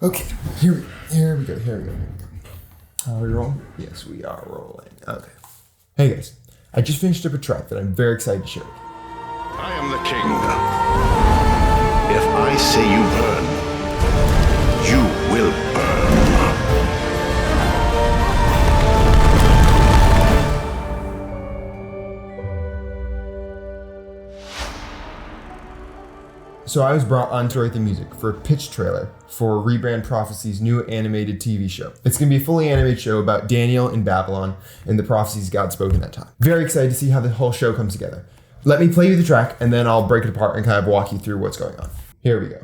Okay, here we go. Are we rolling? Yes, we are rolling. Okay. Hey guys, I just finished up a track that I'm very excited to share. I am the king. If I say you burn, you will burn. So I was brought on to write the music for a pitch trailer for Rebrand Prophecies' new animated TV show. It's going to be a fully animated show about Daniel in Babylon and the prophecies God spoke in that time. Very excited to see how the whole show comes together. Let me play you the track and then I'll break it apart and kind of walk you through what's going on. Here we go.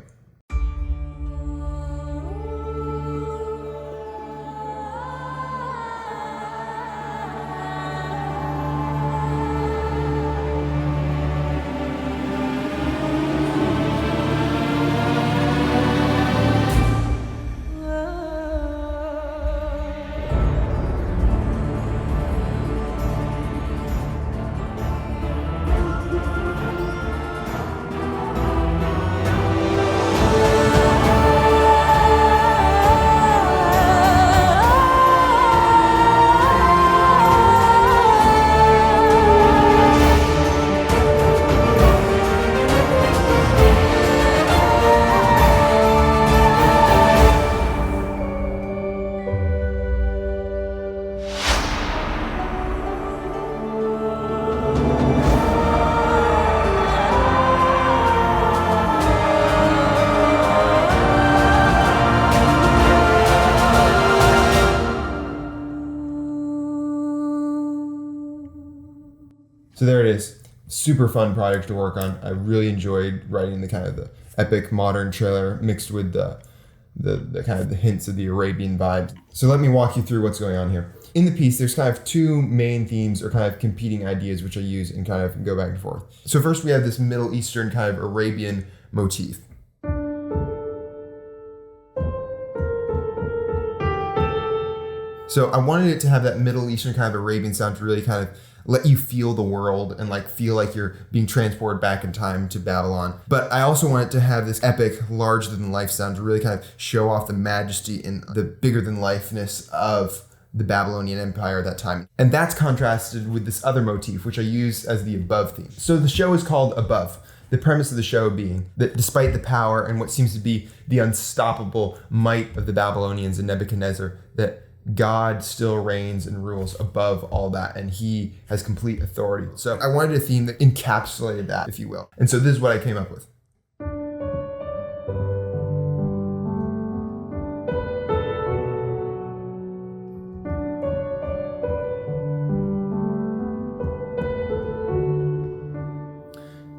So there it is. Super fun project to work on. I really enjoyed writing the kind of the epic modern trailer mixed with the kind of the hints of the Arabian vibe. So let me walk you through what's going on here. In the piece, there's kind of two main themes or kind of competing ideas which I use and kind of go back and forth. So first we have this Middle Eastern kind of Arabian motif. So I wanted it to have that Middle Eastern kind of Arabian sound to really kind of let you feel the world and like feel like you're being transported back in time to Babylon. But I also want it to have this epic, larger than life sound to really kind of show off the majesty and the bigger than lifeness of the Babylonian Empire at that time. And that's contrasted with this other motif, which I use as the above theme. So the show is called Above. The premise of the show being that despite the power and what seems to be the unstoppable might of the Babylonians and Nebuchadnezzar, that God still reigns and rules above all that, and he has complete authority. So I wanted a theme that encapsulated that, if you will. And so this is what I came up with.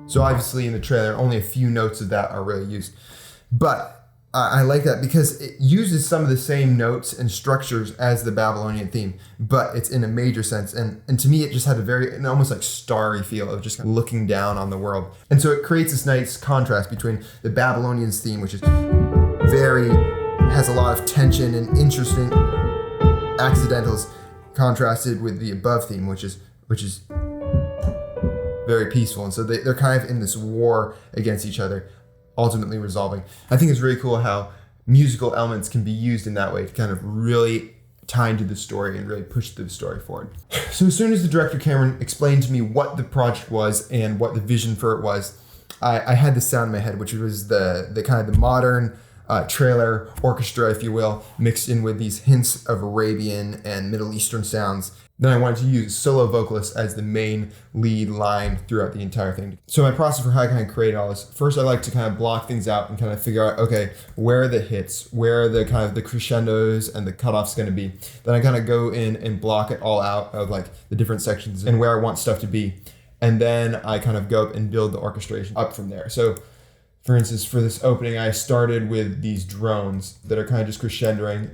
So obviously in the trailer, only a few notes of that are really used. But I like that because it uses some of the same notes and structures as the Babylonian theme, but it's in a major sense. And to me, it just had a very, an almost like starry feel of just looking down on the world. And so it creates this nice contrast between the Babylonians theme, which is has a lot of tension and interesting accidentals, contrasted with the above theme, which is very peaceful. And so they're kind of in this war against each other, ultimately resolving. I think it's really cool how musical elements can be used in that way to kind of really tie into the story and really push the story forward. So as soon as the director Cameron explained to me what the project was and what the vision for it was, I had the sound in my head, which was the kind of the modern trailer orchestra, if you will, mixed in with these hints of Arabian and Middle Eastern sounds. Then I wanted to use solo vocalists as the main lead line throughout the entire thing. So my process for how I kind of create all this, first I like to kind of block things out and kind of figure out, okay, where are the hits, where are the kind of the crescendos and the cutoffs going to be. Then I kind of go in and block it all out of like the different sections and where I want stuff to be. And then I kind of go up and build the orchestration up from there. So for instance, for this opening, I started with these drones that are kind of just crescendoing.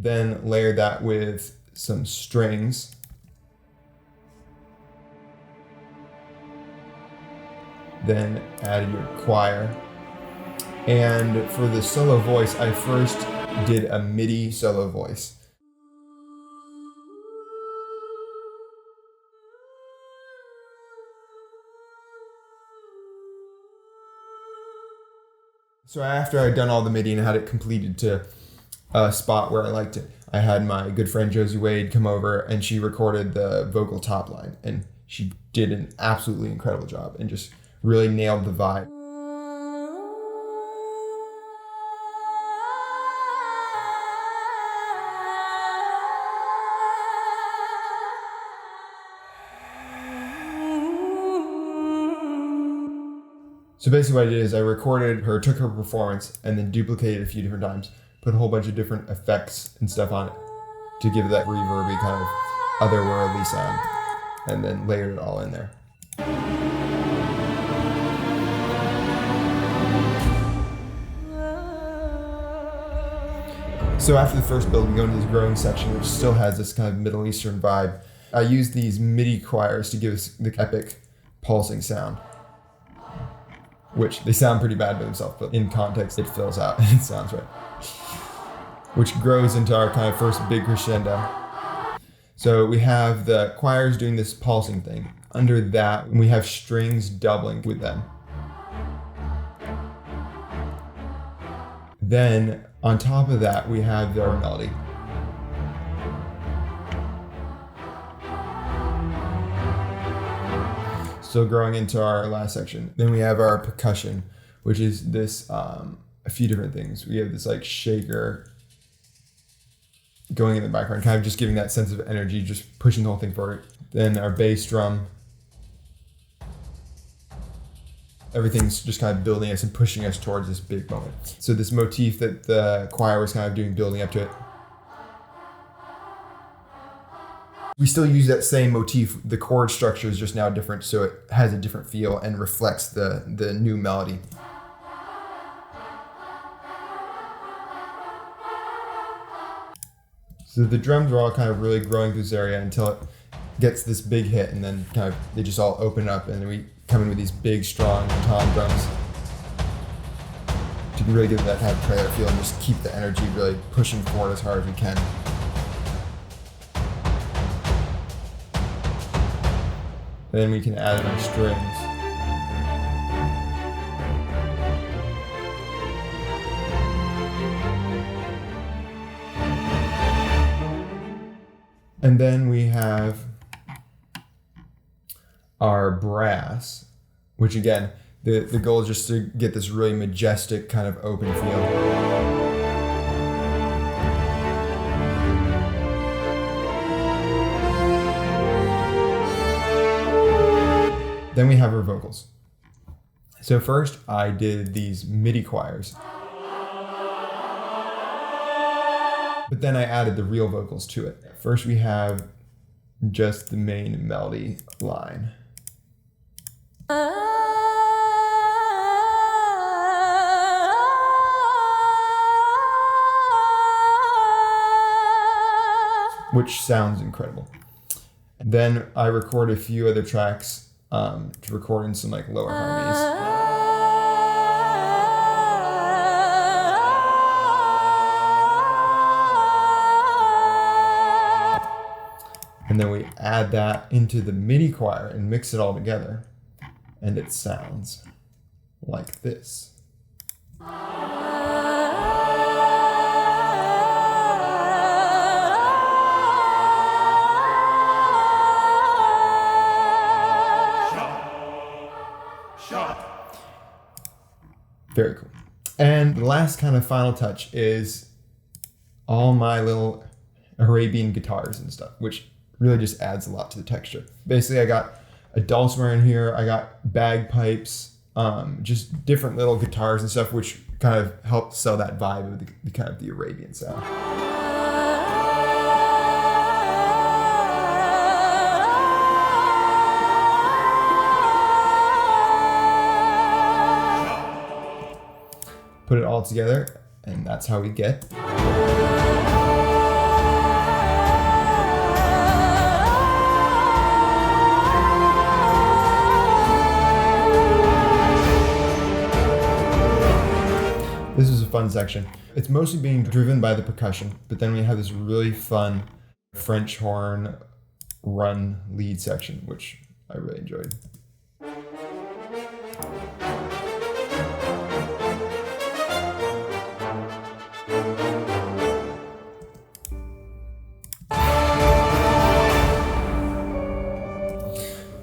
Then layer that with some strings. Then add your choir. And for the solo voice, I first did a MIDI solo voice. So after I'd done all the MIDI and had it completed to a spot where I liked it, I had my good friend Josie Wade come over and she recorded the vocal top line. And she did an absolutely incredible job and just really nailed the vibe. So basically what I did is I recorded her, took her performance, and then duplicated it a few different times, put a whole bunch of different effects and stuff on it to give it that reverby kind of otherworldly sound, and then layered it all in there. So after the first build, we go into this growing section, which still has this kind of Middle Eastern vibe. I used these MIDI choirs to give us the epic pulsing sound, which they sound pretty bad by themselves, but in context, it fills out and it sounds right. Which grows into our kind of first big crescendo. So we have the choirs doing this pulsing thing. Under that, we have strings doubling with them. Then on top of that, we have their melody. Still growing into our last section. Then we have our percussion, which is this, a few different things. We have this like shaker going in the background, kind of just giving that sense of energy, just pushing the whole thing forward. Then our bass drum. Everything's just kind of building us and pushing us towards this big moment. So this motif that the choir was kind of doing, building up to it. We still use that same motif. The chord structure is just now different, so it has a different feel and reflects the new melody. So the drums are all kind of really growing through this area until it gets this big hit, and then kind of they just all open up, and then we come in with these big, strong tom drums to really give it that kind of trailer feel and just keep the energy really pushing forward as hard as we can. Then we can add in our strings. And then we have our brass, which again, the goal is just to get this really majestic kind of open feel. Then we have our vocals. So first I did these MIDI choirs, but then I added the real vocals to it. First we have just the main melody line. Which sounds incredible. Then I record a few other tracks to record in some like lower harmonies. And then we add that into the MIDI choir and mix it all together, and it sounds like this. Very cool. And the last kind of final touch is all my little Arabian guitars and stuff, which really just adds a lot to the texture. Basically, I got a dulcimer in here, I got bagpipes, just different little guitars and stuff, which kind of help sell that vibe of the kind of the Arabian sound. Put it all together, and that's how we get. This is a fun section. It's mostly being driven by the percussion, but then we have this really fun French horn run lead section, which I really enjoyed.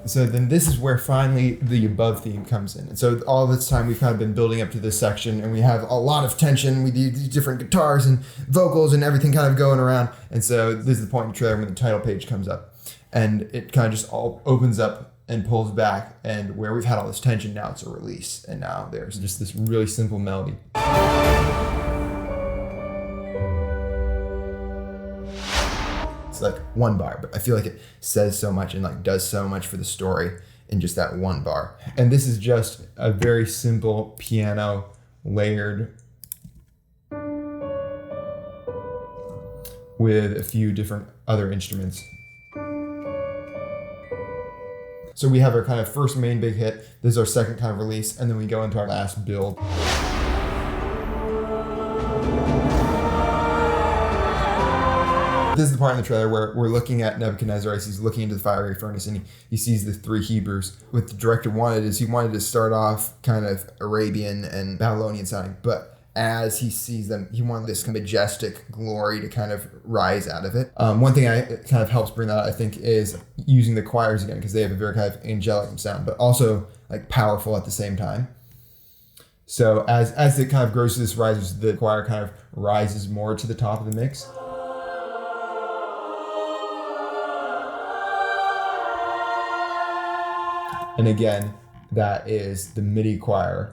So then this is where finally the above theme comes in. And so all this time we've kind of been building up to this section, and we have a lot of tension. We do these different guitars and vocals and everything kind of going around. And so this is the point in the trailer when the title page comes up, and it kind of just all opens up and pulls back, and where we've had all this tension, now it's a release, and now there's just this really simple melody. It's like one bar, but I feel like it says so much and like does so much for the story in just that one bar. And this is just a very simple piano layered with a few different other instruments. So we have our kind of first main big hit. This is our second kind of release, and then we go into our last build. This is the part in the trailer where we're looking at Nebuchadnezzar as he's looking into the fiery furnace, and he sees the three Hebrews. What the director wanted is he wanted to start off kind of Arabian and Babylonian sounding, but as he sees them, he wanted this majestic glory to kind of rise out of it. One thing it kind of helps bring that out, I think, is using the choirs again, because they have a very kind of angelic sound, but also like powerful at the same time. So as it kind of grows to this rise, the choir kind of rises more to the top of the mix. And again, that is the MIDI choir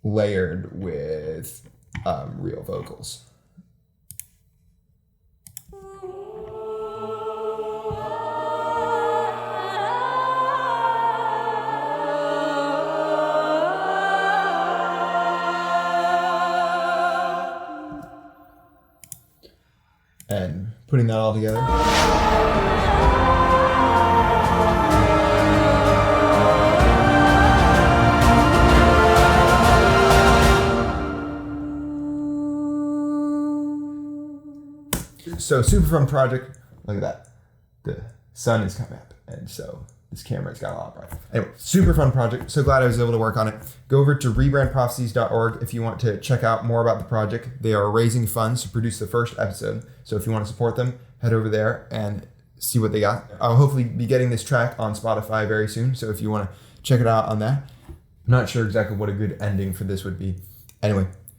layered with real vocals. And putting that all together. So super fun project. Look at that. The sun is coming up, and so this camera's got a lot of bright. Anyway, super fun project. So glad I was able to work on it. Go over to rebrandprophecies.org if you want to check out more about the project. They are raising funds to produce the first episode. So if you want to support them, head over there and see what they got. I'll hopefully be getting this track on Spotify very soon. So if you want to check it out on that. I'm not sure exactly what a good ending for this would be. Anyway,